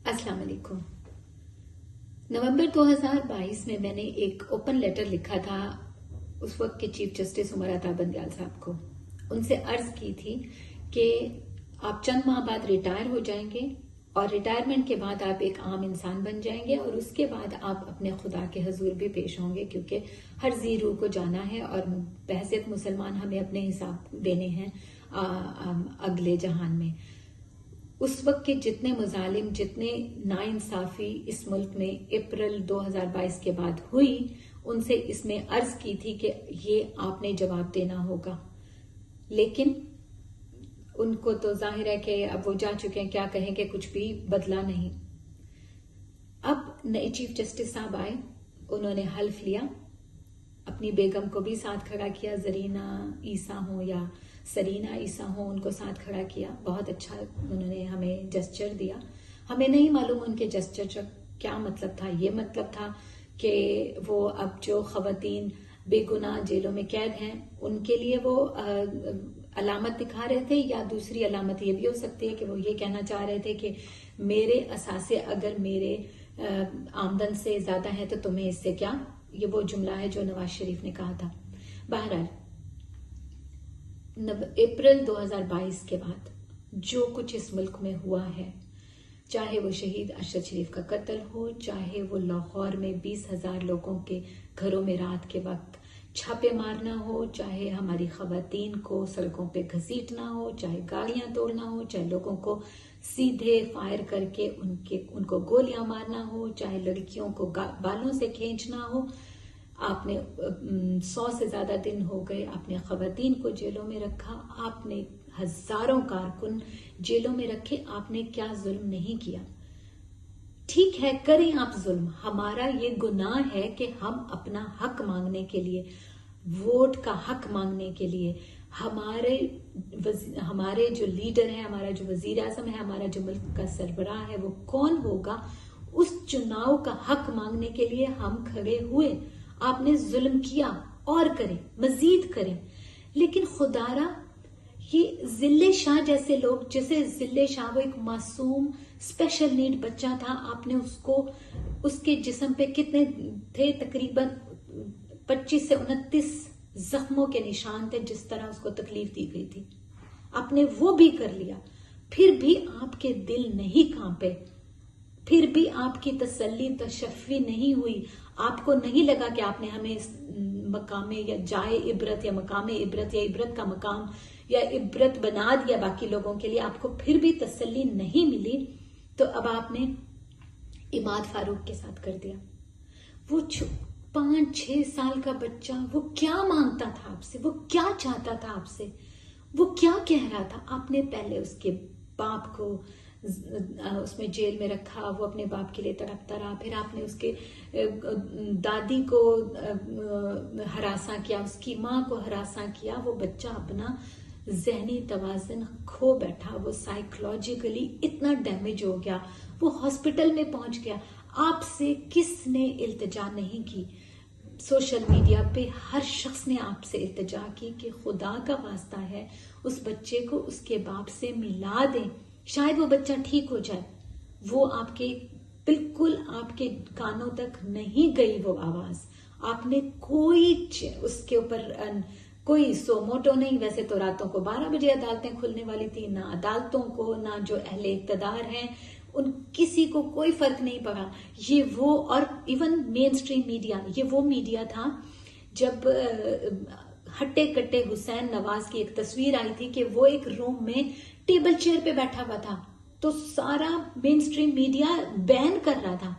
अस्सलाम वालेकुम। नवंबर 2022 में मैंने एक ओपन लेटर लिखा था उस वक्त के चीफ जस्टिस उमर अता बंदयाल साहब को। उनसे अर्ज की थी कि आप चंद माह बाद रिटायर हो जाएंगे और रिटायरमेंट के बाद आप एक आम इंसान बन जाएंगे और उसके बाद आप अपने खुदा के हजूर भी पेश होंगे, क्योंकि हर जी रूह को जाना है और बहसियत मुसलमान हमें अपने हिसाब देने हैं अगले जहान में। उस वक्त के जितने मुजालिम, जितने नाइंसाफी इस मुल्क में अप्रैल 2022 के बाद हुई, उनसे इसमें अर्ज की थी कि ये आपने जवाब देना होगा। लेकिन उनको तो जाहिर है कि अब वो जा चुके हैं, क्या कहें कि कुछ भी बदला नहीं। अब नए चीफ जस्टिस साहब आए, उन्होंने हल्फ लिया, अपनी बेगम को भी साथ खड़ा किया, जरीना ईसा हो या सरीना ईसा हो, उनको साथ खड़ा किया। बहुत अच्छा उन्होंने हमें जेस्चर दिया। हमें नहीं मालूम उनके जेस्चर का क्या मतलब था। ये मतलब था कि वो अब जो खवातीन बेगुनाह जेलों में कैद हैं उनके लिए वो अलामत दिखा रहे थे, या दूसरी अलामत ये भी हो सकती है कि वो ये कहना चाह रहे थे कि मेरे असासे अगर मेरे आमदन से ज्यादा है तो तुम्हें इससे क्या। ये वो जुमला है जो नवाज शरीफ ने कहा था। बहरहाल अप्रैल 2022 के बाद जो कुछ इस मुल्क में हुआ है, चाहे वो शहीद अशरफ शरीफ का कत्ल हो, चाहे वो लाहौर में 20,000 लोगों के घरों में रात के वक्त छापे मारना हो, चाहे हमारी खवातीन को सड़कों पे घसीटना हो, चाहे गाड़ियां तोड़ना हो, चाहे लोगों को सीधे फायर करके उनको गोलियां मारना हो, चाहे लड़कियों को बालों से खींचना हो। आपने 100 से ज्यादा दिन हो गए, आपने खवातीन को जेलों में रखा, आपने हजारों कारकुन जेलों में रखे, आपने क्या जुल्म नहीं किया। ठीक है, करें आप जुल्म, हमारा ये गुनाह है कि हम अपना हक मांगने के लिए, वोट का हक मांगने के लिए, हमारे जो लीडर है, हमारा जो वजीर आजम है, हमारा जो मुल्क का सरबराह है, वो कौन होगा, उस चुनाव का हक मांगने के लिए हम खड़े हुए। आपने जुल्म किया और करें, मजीद करें। लेकिन खुदारा ये जिले शाह जैसे लोग, जैसे जिले शाह वो एक मासूम स्पेशल नीड बच्चा था, आपने उसके जिस्म पे कितने थे, तकरीबन 25 से 29 जख्मों के निशान थे, जिस तरह उसको तकलीफ दी गई थी। आपने वो भी कर लिया, फिर भी आपके दिल नहीं कांपे, फिर भी आपकी तसल्ली तशफ़ी नहीं हुई। आपको नहीं लगा कि आपने हमें इस मकामे या जाए इबरत या मकामे इबरत या इबरत का मकाम या इबरत बना दिया बाकी लोगों के लिए, आपको फिर भी तसल्ली नहीं मिली, तो अब आपने इमाद फारूक के साथ कर दिया। वो 5-6 साल का बच्चा, वो क्या मांगता था आपसे, वो क्या चाहता था आपसे, वो क्या कह रहा था। आपने पहले उसके बाप को उसमें जेल में रखा, वो अपने बाप के लिए तड़पता रहा, फिर आपने उसके दादी को हरासा किया, उसकी माँ को हरासा किया। वो बच्चा अपना जहनी तवाज़ुन खो बैठा, वो साइकोलॉजिकली इतना डैमेज हो गया, वो हॉस्पिटल में पहुंच गया। आपसे किसने इल्तिजा नहीं की। सोशल मीडिया पे हर शख्स ने आपसे इल्तिजा की कि खुदा का वास्ता है उस बच्चे को उसके बाप से मिला दें, शायद वो बच्चा ठीक हो जाए। वो बिल्कुल आपके कानों तक नहीं गई वो आवाज। आपने कोई उसके ऊपर कोई सोमोटो नहीं। वैसे तो रातों को 12 बजे अदालतें खुलने वाली थी, ना अदालतों को, ना जो अहले इक्तदार हैं उन किसी को कोई फर्क नहीं पड़ा। ये वो, और इवन मेन स्ट्रीम मीडिया, ये वो मीडिया था जब हट्टे कट्टे हुसैन नवाज की एक तस्वीर आई थी कि वो एक रूम में टेबल चेयर पे बैठा हुआ था, तो सारा मेन स्ट्रीम मीडिया बैन कर रहा था।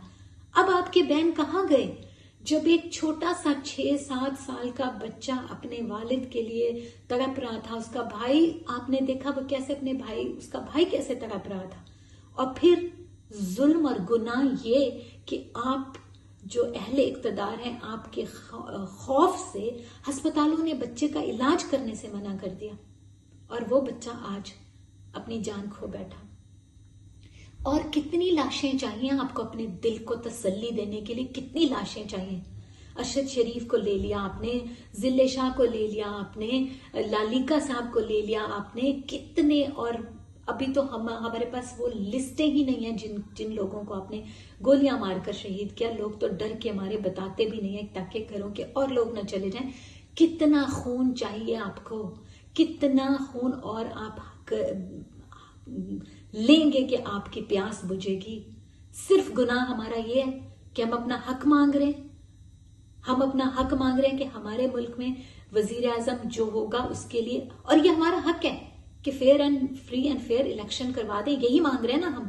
अब आपके बैन कहाँ गए जब एक छोटा सा 6-7 साल का बच्चा अपने वालिद के लिए तड़प रहा था। उसका भाई, आपने देखा वो कैसे उसका भाई कैसे तड़प रहा था। और फिर जुल्म और गुनाह ये कि आप जो अहले इक्तदार हैं, आपके खौफ से अस्पतालों ने बच्चे का इलाज करने से मना कर दिया, और वो बच्चा आज अपनी जान खो बैठा। और कितनी लाशें चाहिए आपको अपने दिल को तसल्ली देने के लिए, कितनी लाशें चाहिए। अशरफ शरीफ को ले लिया आपने, जिले शाह को ले लिया आपने, लालिका साहब को ले लिया आपने, कितने, और ابھی تو ہمارے پاس وہ لسٹیں ہی نہیں ہیں جن لوگوں کو آپ نے گولیاں مار کر شہید کیا. لوگ تو ڈر کے مارے بتاتے بھی نہیں ہیں تاکہ گھروں کے اور لوگ نہ چلے جائیں. کتنا خون چاہیے آپ کو, کتنا خون اور آپ لیں گے کہ آپ کی پیاس بجھے گی. صرف گناہ ہمارا یہ ہے کہ ہم اپنا حق مانگ رہے ہیں. ہم اپنا حق مانگ رہے ہیں کہ ہمارے ملک میں وزیر اعظم جو ہوگا اس کے لیے, اور یہ ہمارا حق ہے کہ fair and free and fair election کروا دیں. یہی مانگ رہے ہیں نا ہم.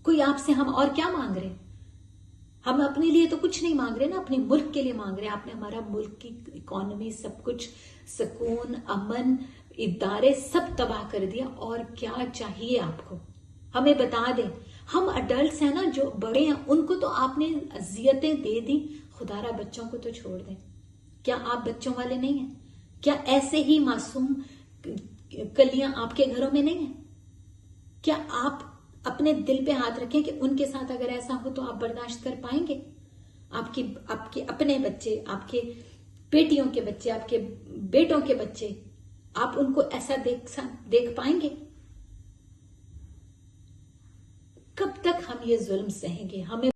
کوئی آپ سے ہم اور کیا مانگ رہے ہیں؟ ہم اپنے لیے تو کچھ نہیں مانگ رہے نا, اپنے ملک کے لیے مانگ رہے ہیں. آپ نے ہمارا ملک کی اکانومی سب کچھ, سکون, امن, ادارے سب تباہ کر دیا. اور کیا چاہیے آپ کو؟ ہمیں بتا دیں. ہم اڈلٹس ہیں نا, جو بڑے ہیں, ان کو تو آپ نے اذیتیں دے دی. خدا را بچوں کو تو چھوڑ دیں. کیا آپ بچوں والے نہیں ہیں؟ کیا ایسے ہی معصوم کلیاں آپ کے گھروں میں نہیں ہیں؟ کیا آپ اپنے دل پہ ہاتھ رکھیں کہ ان کے ساتھ اگر ایسا ہو تو آپ برداشت کر پائیں گے؟ آپ کے اپنے بچے, آپ کے بیٹیوں کے بچے, آپ کے بیٹوں کے بچے, آپ ان کو ایسا دیکھ پائیں گے؟ کب تک ہم یہ ظلم سہیں گے؟ ہمیں